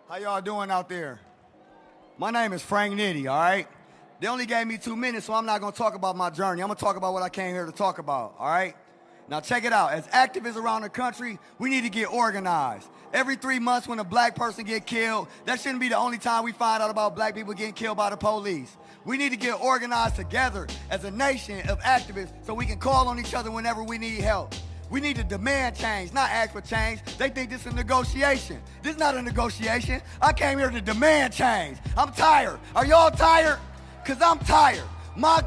How y'all doing out there? My name is Frank Nitty, all right? They only gave me 2 minutes, so I'm not gonna talk about my journey. I'm gonna talk about what I came here to talk about, all right? Now check it out. As activists around the country, we need to get organized. Every 3 months when a black person get killed, that shouldn't be the only time we find out about black people getting killed by the police. We need to get organized together as a nation of activists so we can call on each other whenever we need help. We need to demand change, not ask for change. They think this is a negotiation. This is not a negotiation. I came here to demand change. I'm tired. Are y'all tired? Because I'm tired. My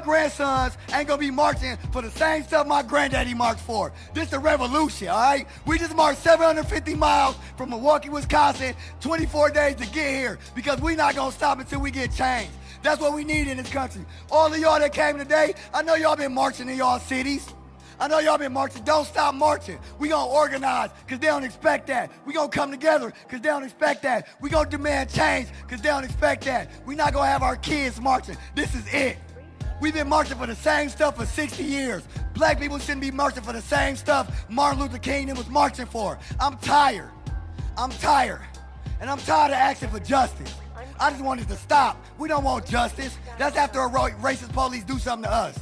grandsons ain't gonna be marching for the same stuff my granddaddy marched for. This is a revolution, all right? We just marched 750 miles from Milwaukee, Wisconsin, 24 days to get here because we not gonna stop until we get change. That's what we need in this country. All of y'all that came today, I know y'all been marching in y'all cities. I know y'all been marching. Don't stop marching. We gonna organize because they don't expect that. We gonna come together because they don't expect that. We gonna demand change because they don't expect that. We not gonna have our kids marching. This is it. We've been marching for the same stuff for 60 years. Black people shouldn't be marching for the same stuff Martin Luther King was marching for. I'm tired. I'm tired. And I'm tired of asking for justice. I just want it to stop. We don't want justice. That's after a racist police do something to us.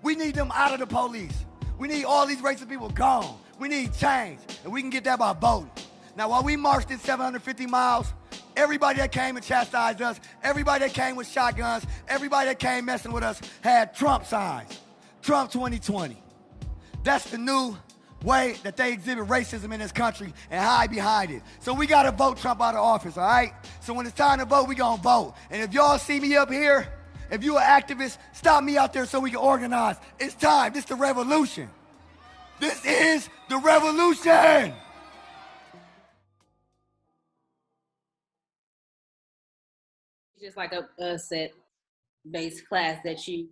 We need them out of the police. We need all these racist people gone. We need change, and we can get that by voting. Now, while we marched this 750 miles, everybody that came and chastised us, everybody that came with shotguns, everybody that came messing with us had Trump signs. Trump 2020. That's the new way that they exhibit racism in this country and hide behind it. So we gotta vote Trump out of office, all right? So when it's time to vote, we gonna vote. And if y'all see me up here, if you an activist, stop me out there so we can organize. It's time. This is the revolution. This is the revolution. Just like a set-based class that you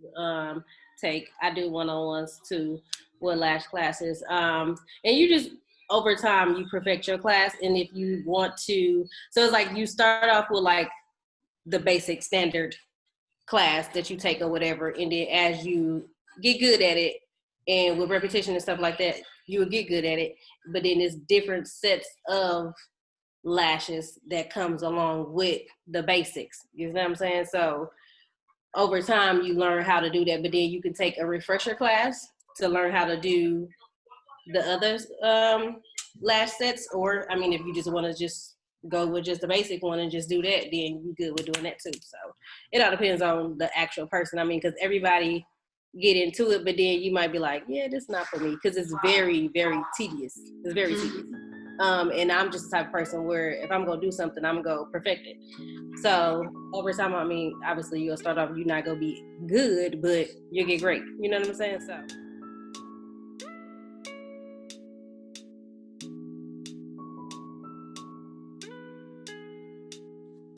take. I do one-on-ones too with lash classes. And you just, over time, you perfect your class. And if you want to, so it's like you start off with like the basic standard class that you take or whatever, and then as you get good at it and with repetition and stuff like that, you will get good at it. But then there's different sets of lashes that comes along with the basics. You know what I'm saying? So over time you learn how to do that, but then you can take a refresher class to learn how to do the other lash sets. Or I mean, if you just want to just go with just the basic one and just do that, then you good with doing that too. So it all depends on the actual person. I mean, because everybody get into it, but then you might be like, yeah, this is not for me, because it's very, very tedious. It's very tedious. And I'm just the type of person where if I'm gonna do something, I'm gonna go perfect it. So over time, I mean, obviously you'll start off, you're not gonna be good, but you'll get great. You know what I'm saying? So.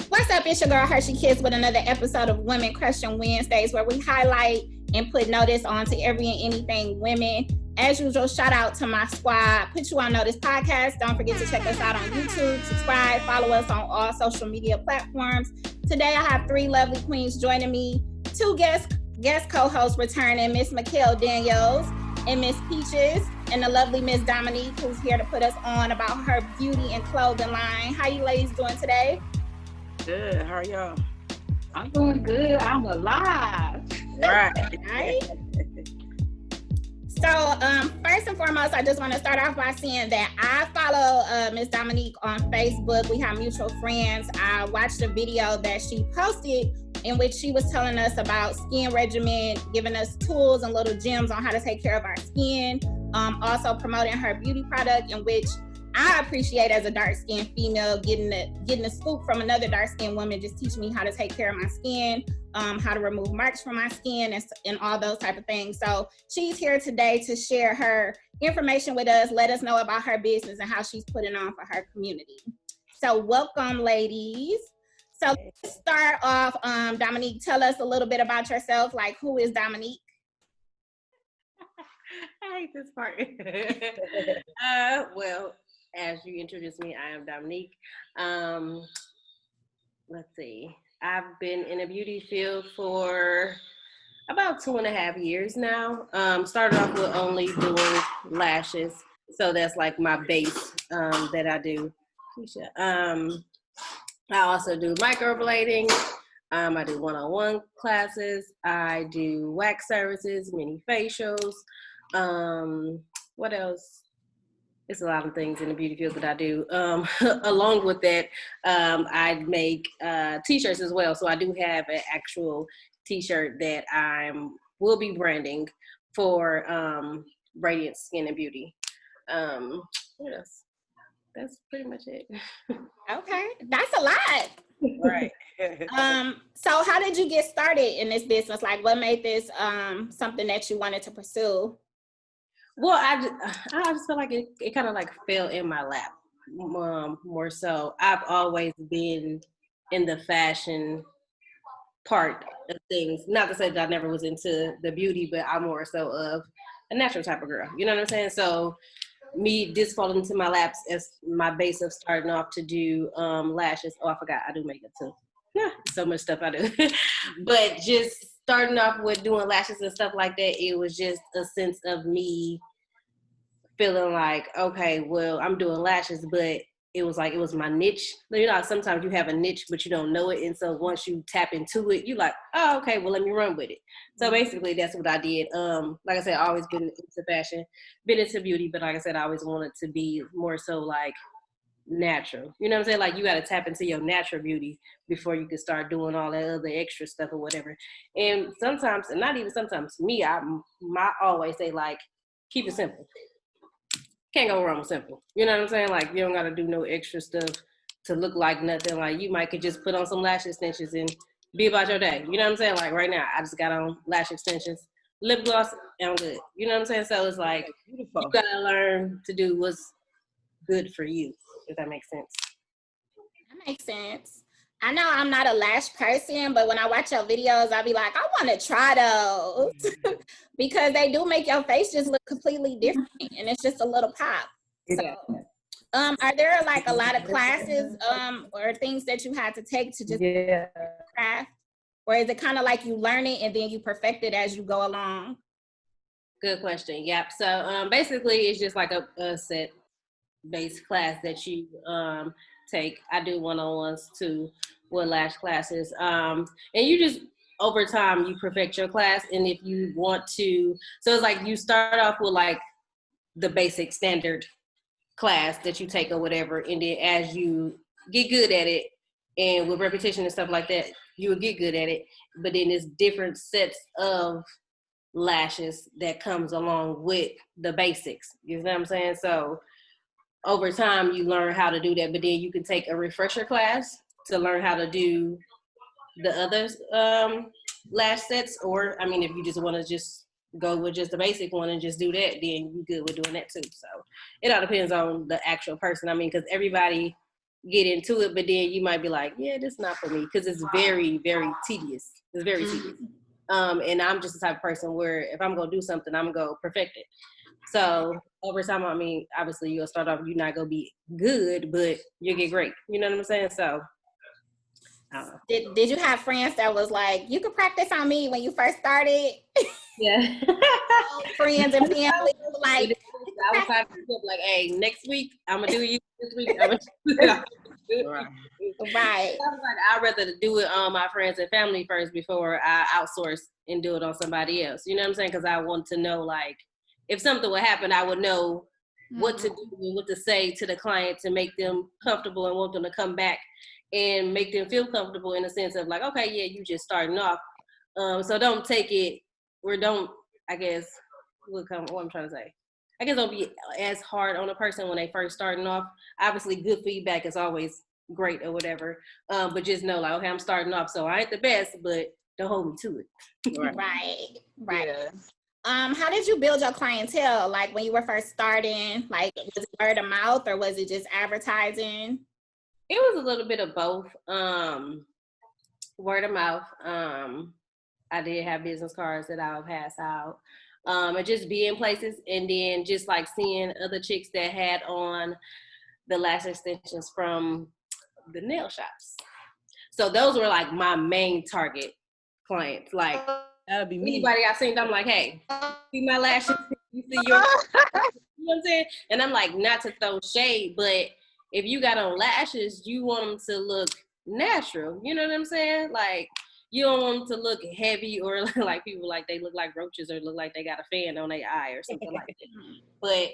What's up? It's your girl Hershey Kids with another episode of Women Crushing Wednesdays, where we highlight and put notice onto every and anything women. As usual, shout out to my squad. Put You On Notice podcast. Don't forget to check us out on YouTube, subscribe, follow us on all social media platforms. Today I have 3 lovely queens joining me, 2 guest co-hosts returning, Miss Mikhail Daniels and Miss Peaches, and the lovely Miss Domineq, who's here to put us on about her beauty and clothing line. How you ladies doing today? Good. How are y'all? I'm doing good. I'm alive. Right. So first and foremost, I just want to start off by saying that I follow Miss Domineq on Facebook. We have mutual friends. I watched a video that she posted in which she was telling us about skin regimen, giving us tools and little gems on how to take care of our skin. Also promoting her beauty product, in which I appreciate as a dark-skinned female getting the scoop from another dark-skinned woman, just teaching me how to take care of my skin, how to remove marks from my skin, and all those type of things. So she's here today to share her information with us, let us know about her business and how she's putting on for her community. So welcome, ladies. So let's start off, Domineq, tell us a little bit about yourself. Like, who is Domineq? I hate this part. Well, as you introduced me, I am Domineq. Let's see. I've been in the beauty field for about 2.5 years now. Started off with only doing lashes. So that's like my base that I do. Keisha. I also do microblading. I do one-on-one classes. I do wax services, mini facials. What else? It's a lot of things in the beauty field that I do. Along with that, I make t-shirts as well. So I do have an actual t-shirt that will be branding for Radiance Skin and Beauty. What else? That's pretty much it. Okay, that's a lot. Right. So how did you get started in this business? Like, what made this something that you wanted to pursue? Well, I just feel like it kind of like fell in my lap more so. I've always been in the fashion part of things. Not to say that I never was into the beauty, but I'm more so of a natural type of girl. You know what I'm saying? So this falling into my laps as my base of starting off to do lashes. Oh, I forgot I do makeup too. Yeah, so much stuff I do. But just starting off with doing lashes and stuff like that, it was just a sense of me feeling like, okay, well, I'm doing lashes, but it was my niche. You know, sometimes you have a niche, but you don't know it. And so once you tap into it, you're like, oh, okay, well, let me run with it. So basically that's what I did. Like I said, I've always been into fashion, been into beauty, but like I said, I always wanted to be more so like natural. You know what I'm saying? Like you got to tap into your natural beauty before you can start doing all that other extra stuff or whatever. And sometimes, and not even sometimes, I always say like, keep it simple. Can't go wrong with simple. You know what I'm saying? Like you don't gotta do no extra stuff to look like nothing. Like you might could just put on some lash extensions and be about your day. You know what I'm saying? Like right now, I just got on lash extensions, lip gloss, and I'm good. You know what I'm saying? So it's like Beautiful. you gotta learn to do what's good for you, if that makes sense. That makes sense. I know I'm not a lash person, but when I watch your videos, I'll be like, I want to try those because they do make your face just look completely different, and it's just a little pop. So, are there like a lot of classes or things that you had to take to just craft, or is it kind of like you learn it and then you perfect it as you go along? Good question. Yep. So basically, it's just like a set-based class that you take. I do one-on-ones too with lash classes. And you just, over time, you perfect your class. And if you want to, so it's like you start off with like the basic standard class that you take or whatever. And then as you get good at it, and with repetition and stuff like that, you will get good at it. But then there's different sets of lashes that comes along with the basics. You know what I'm saying? So over time, you learn how to do that, but then you can take a refresher class to learn how to do the other lash sets. Or, I mean, if you just want to just go with just the basic one and just do that, then you're good with doing that too. So it all depends on the actual person. I mean, because everybody get into it, but then you might be like, yeah, this is not for me, because it's very, very tedious. It's very tedious. And I'm just the type of person where if I'm going to do something, I'm going to perfect it. So over time, I mean, obviously you'll start off, you're not going to be good, but you'll get great. You know what I'm saying? So I don't know. Did you have friends that was like, you could practice on me when you first started? Yeah. Friends and family like, I was trying to like, hey, next week I'm gonna do you. This week I'm gonna do it. right. I was like, I'd rather do it on my friends and family first before I outsource and do it on somebody else. You know what I'm saying? Because I want to know, like, if something would happen, I would know what to do and what to say to the client to make them comfortable and want them to come back and make them feel comfortable in the sense of like, okay, yeah, you just starting off. So don't take it, or don't, I guess, what I'm trying to say. I guess don't be as hard on a person when they first starting off. Obviously, good feedback is always great or whatever. But just know, like, okay, I'm starting off, so I ain't the best, but don't hold me to it. Right. Yeah. How did you build your clientele? Like when you were first starting, like was it word of mouth or was it just advertising? It was a little bit of both. Word of mouth. I did have business cards that I would pass out. And just be in places, and then just like seeing other chicks that had on the lash extensions from the nail shops. So those were like my main target clients. Like That'll be me. anybody I seen, I'm like, hey, see my lashes? You see your, you know what I'm saying? And I'm like, not to throw shade, but if you got on lashes, you want them to look natural. You know what I'm saying? Like, you don't want them to look heavy or like people like they look like roaches or look like they got a fan on their eye or something like that. But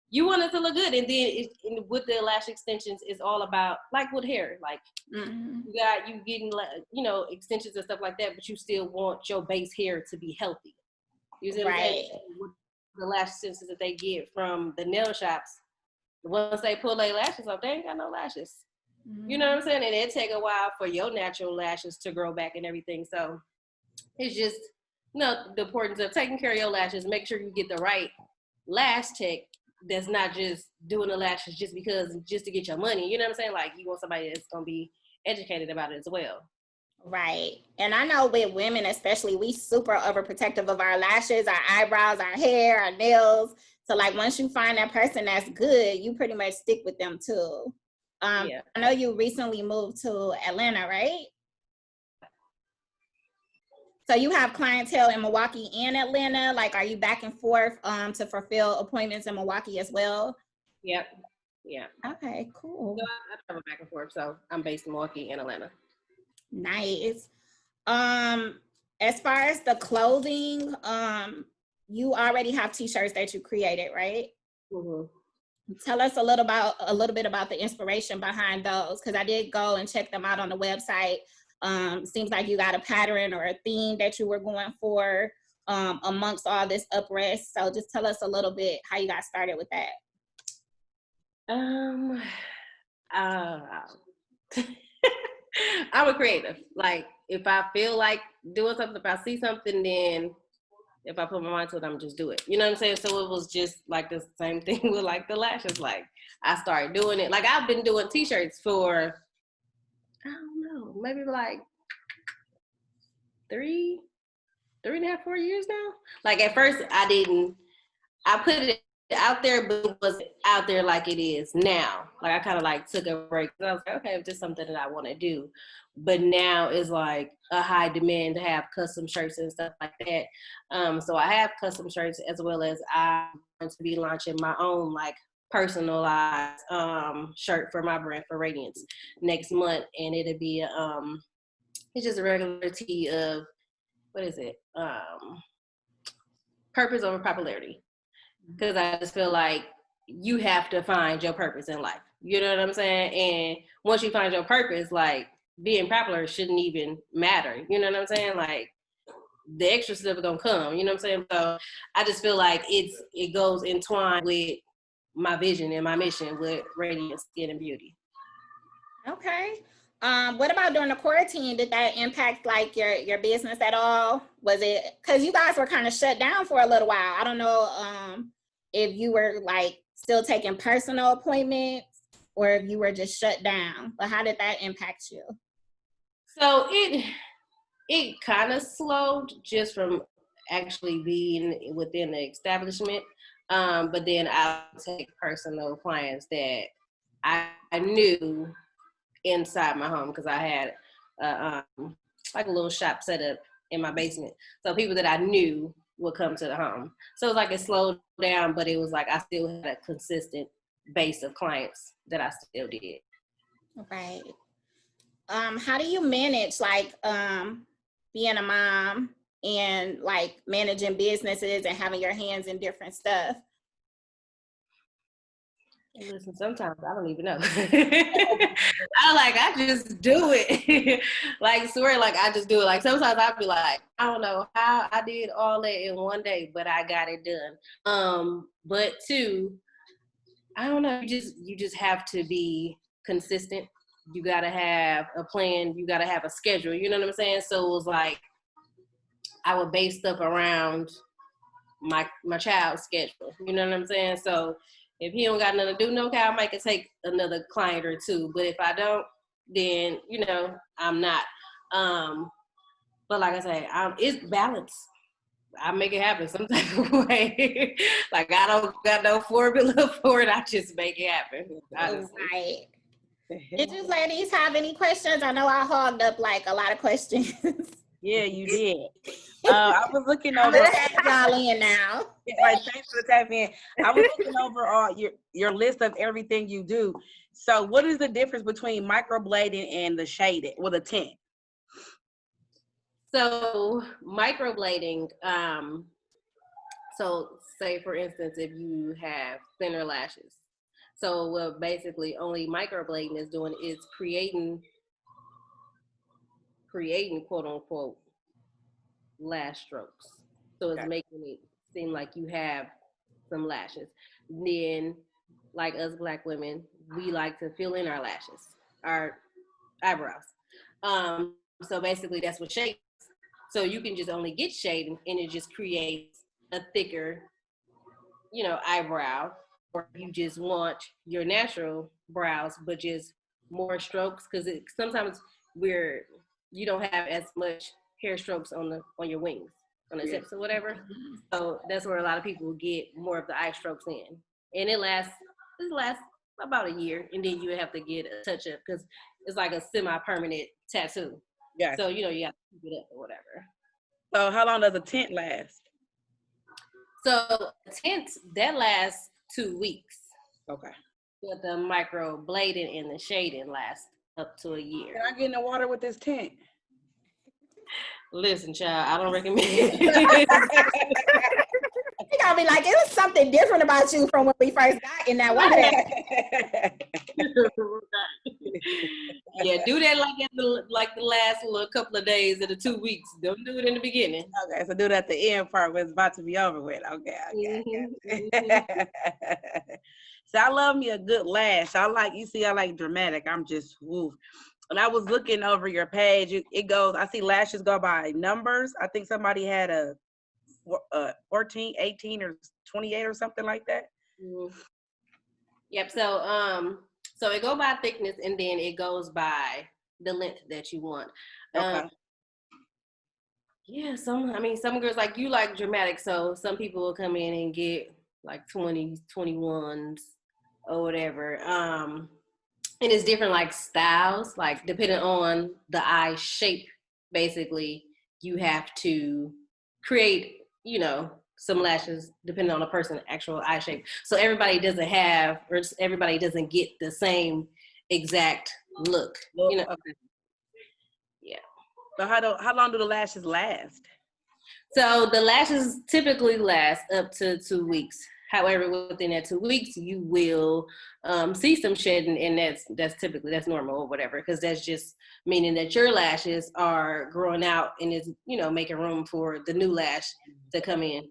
you want it to look good. And then with the lash extensions, it's all about, like with hair, like you getting, you know, extensions and stuff like that, but you still want your base hair to be healthy. You see what I'm saying? With the lash extensions that they get from the nail shops, once they pull their lashes off, they ain't got no lashes. You know what I'm saying? And it take a while for your natural lashes to grow back and everything. So it's just, you know, the importance of taking care of your lashes. Make sure you get the right lash tech that's not just doing the lashes just to get your money. You know what I'm saying? Like, you want somebody that's going to be educated about it as well. Right. And I know with women especially, we super overprotective of our lashes, our eyebrows, our hair, our nails. So like, once you find that person that's good, you pretty much stick with them too. I know you recently moved to Atlanta, right? So you have clientele in Milwaukee and Atlanta. Like, are you back and forth to fulfill appointments in Milwaukee as well? Yep. Yeah. Okay, cool. So I travel back and forth. So I'm based in Milwaukee and Atlanta. Nice. As far as the clothing, you already have t-shirts that you created, right? Mm-hmm. Tell us a little bit about the inspiration behind those, because I did go and check them out on the website. Seems like you got a pattern or a theme that you were going for amongst all this uprest. So just tell us a little bit how you got started with that. I'm a creative. Like, if I feel like doing something, if I see something, then if I put my mind to it, I'm just do it. You know what I'm saying? So it was just like the same thing with like the lashes. Like, I started doing it. Like, I've been doing t-shirts for, I don't know, maybe like 3.5, 4 years now. Like, at first I put it out there, but it wasn't out there like it is now. Like, I kind of like took a break. I was like, okay, if this is something that I want to do. But now is like a high demand to have custom shirts and stuff like that. So I have custom shirts, as well as I'm going to be launching my own like personalized shirt for my brand, for Radiance, next month. And it'll be it's just a regular tee of, what is it? Purpose over popularity. Because I just feel like you have to find your purpose in life. You know what I'm saying? And once you find your purpose, like, being popular shouldn't even matter. You know what I'm saying? Like, the extra stuff is gonna come. You know what I'm saying? So I just feel like it goes entwined with my vision and my mission with Radiance Skin and Beauty. Okay. What about during the quarantine? Did that impact like your business at all? Was it, because you guys were kind of shut down for a little while? I don't know if you were like still taking personal appointments or if you were just shut down, but how did that impact you? So it kind of slowed just from actually being within the establishment. But then I'll take personal clients that I knew inside my home, because I had like a little shop set up in my basement. So people that I knew would come to the home. So it was like it slowed down, but it was like I still had a consistent base of clients that I still did. Right. How do you manage like being a mom and like managing businesses and having your hands in different stuff? Listen, sometimes I don't even know. I just do it. Like, swear, like, I just do it. Like, sometimes I'll be like, I don't know how I did all that in one day, but I got it done. But two, I don't know, you just have to be consistent. You gotta have a plan, you gotta have a schedule, you know what I'm saying? So it was like, I would base stuff around my child's schedule, you know what I'm saying? So if he don't got nothing to do, no, I might could take another client or two. But if I don't, then, you know, I'm not. But like I say, it's balance. I make it happen some type of way. Like, I don't got no formula for it. I just make it happen. Right. Did you ladies have any questions? I know I hogged up like a lot of questions. Yeah, you did. I was looking I'm over. gonna tag y'all in now. Right, thanks for the tap in. I was looking over your list of everything you do. So, what is the difference between microblading and the shaded with a tint? So microblading, so say for instance, if you have thinner lashes, so what basically only microblading is doing is creating quote unquote lash strokes. So it's Okay. making it seem like you have some lashes. Then, like us Black women, we like to fill in our lashes, our eyebrows. So basically, that's what shade. So you can just only get shade, and it just creates a thicker, eyebrow. Or you just want your natural brows, but just more strokes, because sometimes you don't have as much hair strokes on your wings, on the tips or whatever. So that's where a lot of people get more of the eye strokes in, and it lasts about a year, and then you have to get a touch up because it's like a semi-permanent tattoo. Yeah. So you have to keep it up or whatever. So, how long does a tint last? So a tint that lasts 2 weeks. Okay. But the microblading and the shading last up to a year. Can I get in the water with this tint? Listen, child, I don't recommend it. You're gonna be like, it was something different about you from when we first got in that water. Yeah, do that like the last little couple of days of the 2 weeks. Don't do it in the beginning. Okay, so do it at the end part when it's about to be over with. Okay. So I love me a good lash. I like dramatic. I'm just woof. And I was looking over your page. It goes, I see lashes go by numbers. I think somebody had a 14, 18, or 28 or something like that. Mm-hmm. Yep. So it goes by thickness, and then it goes by the length that you want. Okay. Yeah. Some girls like you like dramatic, so some people will come in and get like 20s, 21s, or whatever. And it's different like styles, like depending on the eye shape. Basically, you have to create, some lashes depending on the person's actual eye shape. So everybody doesn't get the same exact look. Okay. Yeah. So how long do the lashes last? So the lashes typically last up to 2 weeks. However, within that 2 weeks, you will see some shedding, and that's normal or whatever, because that's just meaning that your lashes are growing out and is making room for the new lash to come in.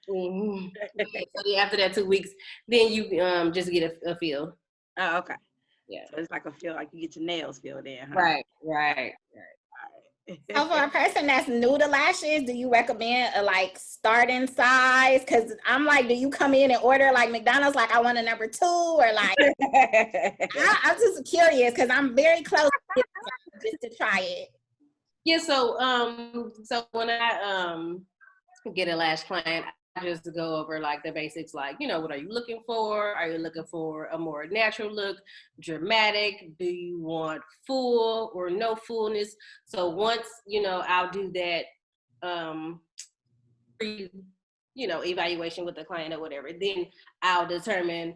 Mm-hmm. So after that 2 weeks, then you just get a feel. Oh, okay. Yeah. So it's like a feel like you get your nails filled in, huh? Right. So for a person that's new to lashes, do you recommend a starting size? Because I'm like, do you come in and order like McDonald's, like I want a number 2, or like? I'm just curious because I'm very close just to try it. Yeah. So when I get a lash client, I just go over like the basics, like, what are you looking for? Are you looking for a more natural look, dramatic? Do you want full or no fullness? So once, I'll do that, evaluation with the client or whatever, then I'll determine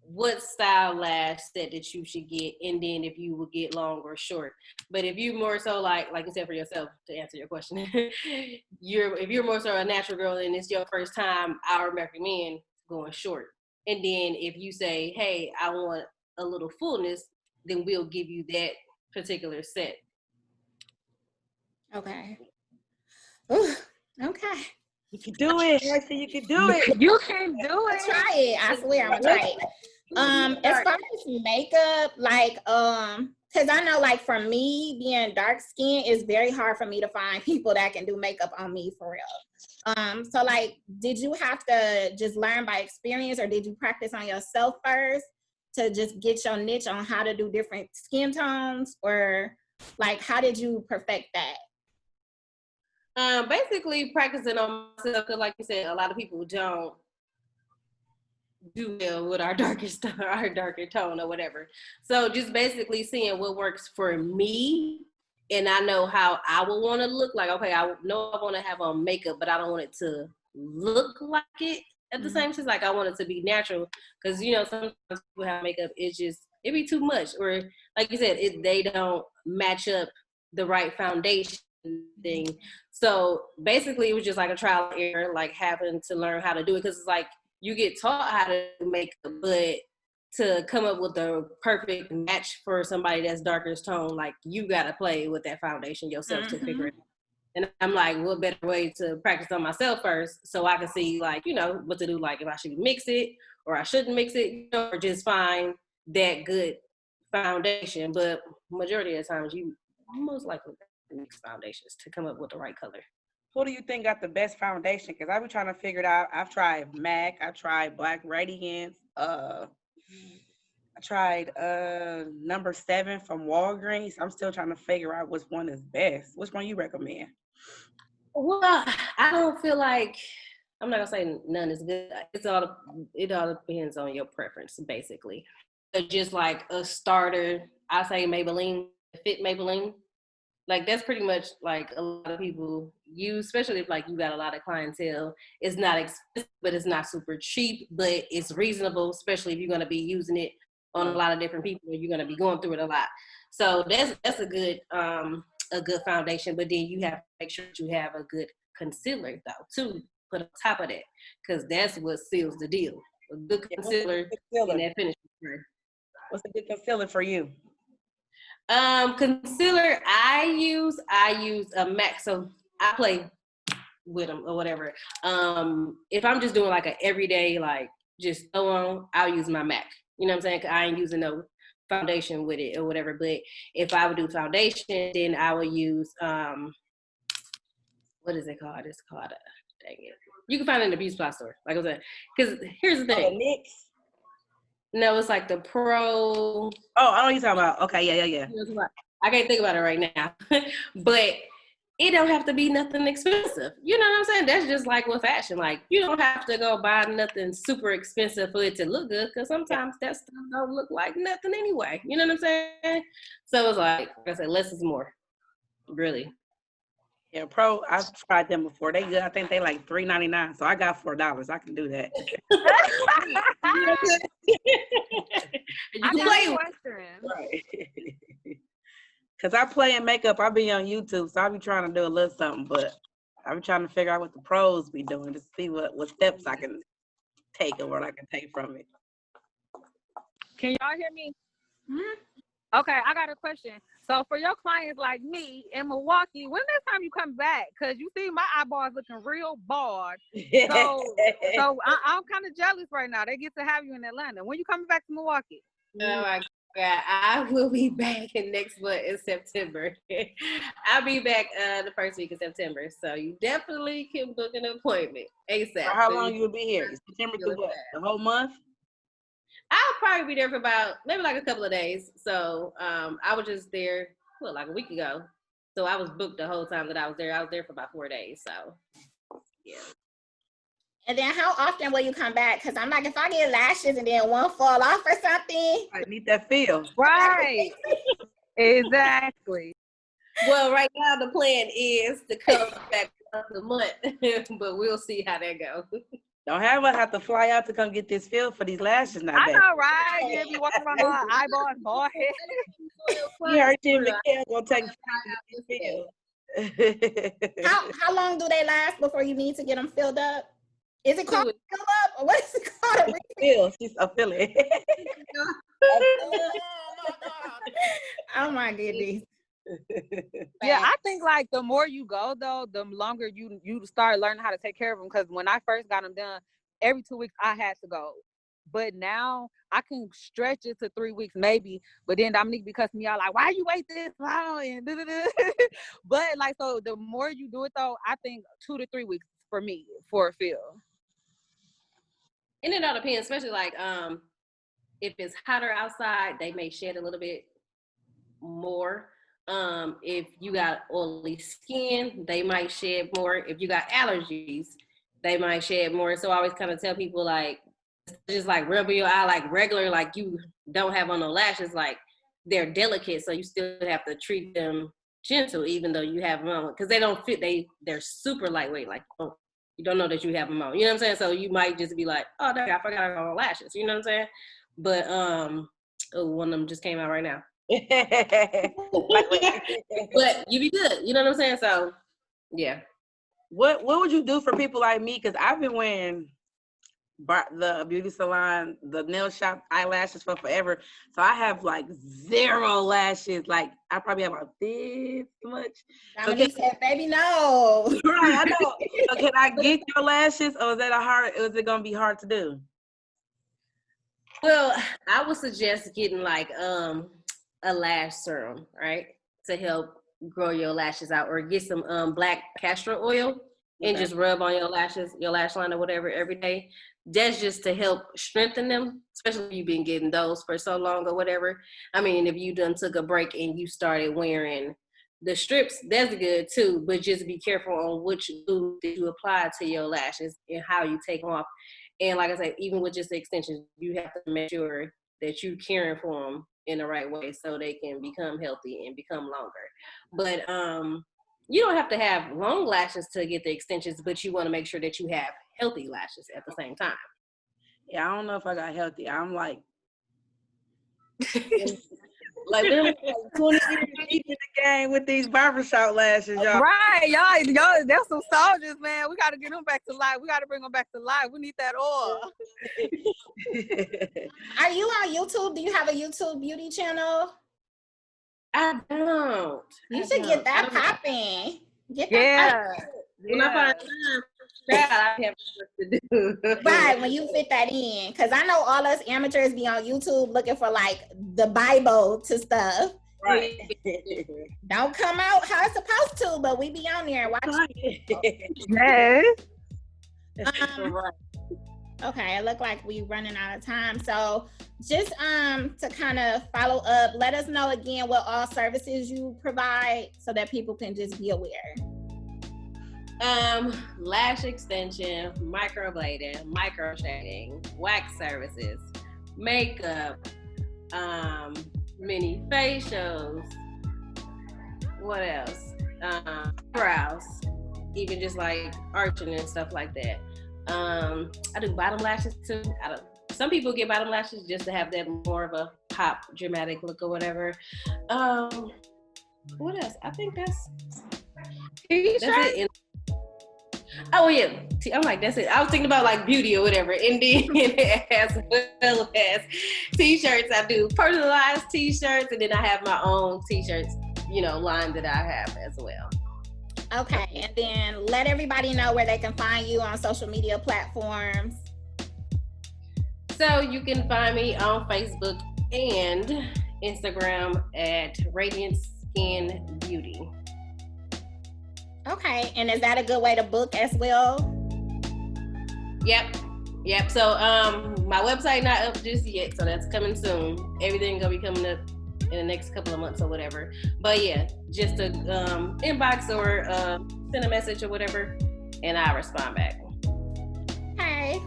what style lash set that you should get, and then if you will get long or short. But if you more so like you said for yourself, to answer your question, if you're more so a natural girl and it's your first time, I would recommend going short. And then if you say, hey, I want a little fullness, then we'll give you that particular set. Okay. Ooh, okay. You can do it. I see you can do it. You can do I'll it. try it. I swear I'm gonna try it. As far as makeup, because I know for me being dark skin, it's very hard for me to find people that can do makeup on me for real. So did you have to just learn by experience, or did you practice on yourself first to just get your niche on how to do different skin tones, or how did you perfect that? Basically practicing on myself, because like you said, a lot of people don't do well with our darker tone or whatever. So just basically seeing what works for me and I know how I would want to look. Like, okay, I know I want to have on makeup, but I don't want it to look like it at the same time. Like, I want it to be natural, because sometimes people have makeup, it be too much, or like you said, they don't match up the right foundation thing. So basically, it was just like a trial and error, like having to learn how to do it, because it's like you get taught how to make makeup, but to come up with the perfect match for somebody that's darker tone, like you gotta play with that foundation yourself to figure it out. And I'm like, what better way to practice on myself first, so I can see, like, what to do, like if I should mix it or I shouldn't mix it, or just find that good foundation. But majority of the times, you most likely mix foundations to come up with the right color. Who do you think got the best foundation? Because I've been trying to figure it out. I've tried MAC. I tried Black Radiance. I tried number 7 from Walgreens. I'm still trying to figure out which one is best. Which one you recommend? Well, I don't feel like, I'm not gonna say none is good. It all depends on your preference, basically. But just like a starter, I say Maybelline, Fit Maybelline. Like, that's pretty much like a lot of people use, especially if like you got a lot of clientele. It's not expensive, but it's not super cheap, but it's reasonable, especially if you're gonna be using it on a lot of different people, and you're gonna be going through it a lot. So that's a good foundation. But then you have to make sure that you have a good concealer though too, put on top of that, because that's what seals the deal. A good concealer and that finish. What's a good concealer for you? Concealer I use a MAC, so I play with them or whatever. If I'm just doing like an everyday, like just throw on, I'll use my MAC. You know what I'm saying? 'Cause I ain't using no foundation with it or whatever. But if I would do foundation, then I would use what is it called? It's called dang it. You can find it in the beauty supply store, like I was saying. Because here's the thing. NYX? No, it's like the Pro. Oh, I know what you're talking about. Okay, yeah. I can't think about it right now. But it don't have to be nothing expensive. You know what I'm saying? That's just like with fashion. Like, you don't have to go buy nothing super expensive for it to look good, because sometimes that stuff don't look like nothing anyway. You know what I'm saying? So it's like I said, less is more, really. Yeah, Pro, I've tried them before. They good. I think they like $3.99. So I got $4. I can do that. You can play with right. Because I play in makeup. I be on YouTube, so I be trying to do a little something, but I be trying to figure out what the pros be doing to see what steps I can take or what I can take from it. Can y'all hear me? Mm-hmm. Okay, I got a question. So for your clients like me in Milwaukee, when next time you come back? Because you see my eyeballs looking real bald. So I'm kind of jealous right now. They get to have you in Atlanta. When you coming back to Milwaukee? Oh my God, I will be back in next month in September. I'll be back the first week of September. So you definitely can book an appointment ASAP. How long you will be here? September through what? The whole month? I'll probably be there for about maybe like a couple of days. So I was just there like a week ago. So I was booked the whole time that I was there. I was there for about 4 days. So yeah. And then how often will you come back? Because I'm like, if I get lashes and then one fall off or something. I need that feel. Right. Exactly. Well, right now the plan is to come back once a month, but we'll see how that goes. Don't have to fly out to come get this feel for these lashes now. I know, right? You be walking around my eyeballs, bald head. You heard Jim McKell gonna take feel. How long do they last before you need to get them filled up? Is it called fill up, or what is it called? A fill. She's a filling. Oh my goodness. Yeah, I think like the more you go though, the longer you start learning how to take care of them. Because when I first got them done, every 2 weeks I had to go. But now I can stretch it to 3 weeks maybe. But then Domineq be cussing me out like, why you wait this long? And but like, so the more you do it though, I think 2 to 3 weeks for me for a fill. And it all depends, especially like if it's hotter outside, they may shed a little bit more. If you got oily skin, they might shed more. If you got allergies, they might shed more. So I always kind of tell people like, just like rub your eye like regular, like you don't have on no lashes, like they're delicate, so you still have to treat them gentle, even though you have them on, because they don't fit. They're super lightweight. Like, oh, you don't know that you have them on. You know what I'm saying? So you might just be like, oh, dang, I forgot I got on lashes. You know what I'm saying? But one of them just came out right now. But you be good. You know what I'm saying? So yeah. What would you do for people like me? Because I've been wearing the beauty salon, the nail shop eyelashes for forever. So I have like 0 lashes. Like I probably have about this much. Dominique said, baby, no. Right, I know. So can I get your lashes, or is it gonna be hard to do? Well, I would suggest getting like a lash serum, right? To help grow your lashes out, or get some black castor oil and just rub on your lashes, your lash line or whatever every day. That's just to help strengthen them, especially if you've been getting those for so long or whatever. I mean, if you done took a break and you started wearing the strips, that's good too, but just be careful on which glue that you apply to your lashes and how you take them off. And like I said, even with just the extensions, you have to make sure that you're caring for them in the right way so they can become healthy and become longer. But you don't have to have long lashes to get the extensions, but you want to make sure that you have healthy lashes at the same time. Yeah, I don't know if I got healthy. I'm like literally 20 years deep in the game with these barbershop lashes, y'all. Right, y'all, that's some soldiers, man. We got to get them back to life. We got to bring them back to life. We need that oil. Are you on YouTube? Do you have a YouTube beauty channel? I don't. You should get that popping. When I find time, I have stuff to do. Right, when you fit that in. Because I know all us amateurs be on YouTube looking for like the Bible to stuff. Right. Don't come out how it's supposed to, but we be on there watching. Yes. Okay, it look like we running out of time. So just to kind of follow up, let us know again what all services you provide so that people can just be aware. Lash extension, microblading, micro shading, wax services, makeup, mini facials. What else? Brows, even just like arching and stuff like that. I do bottom lashes too. Some people get bottom lashes just to have that more of a pop, dramatic look or whatever. What else? I think that's it. Oh yeah, I'm like, that's it. I was thinking about like beauty or whatever, and then as well as t-shirts, I do personalized t-shirts, and then I have my own t-shirts, line that I have as well. Okay, and then let everybody know where they can find you on social media platforms. So you can find me on Facebook and Instagram at Radiance Skin and Beauty. Okay, and is that a good way to book as well? Yep. So my website not up just yet, so that's coming soon. Everything gonna be coming up in the next couple of months or whatever. But yeah, just a inbox or send a message or whatever, and I'll respond back. Okay.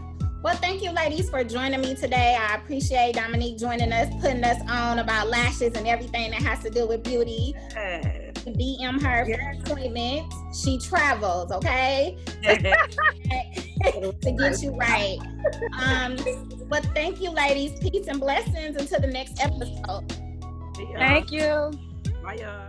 Well, thank you, ladies, for joining me today. I appreciate Domineq joining us, putting us on about lashes and everything that has to do with beauty. DM her for appointment. She travels, okay? To get you right. But thank you, ladies. Peace and blessings until the next episode. Thank you. Bye, y'all.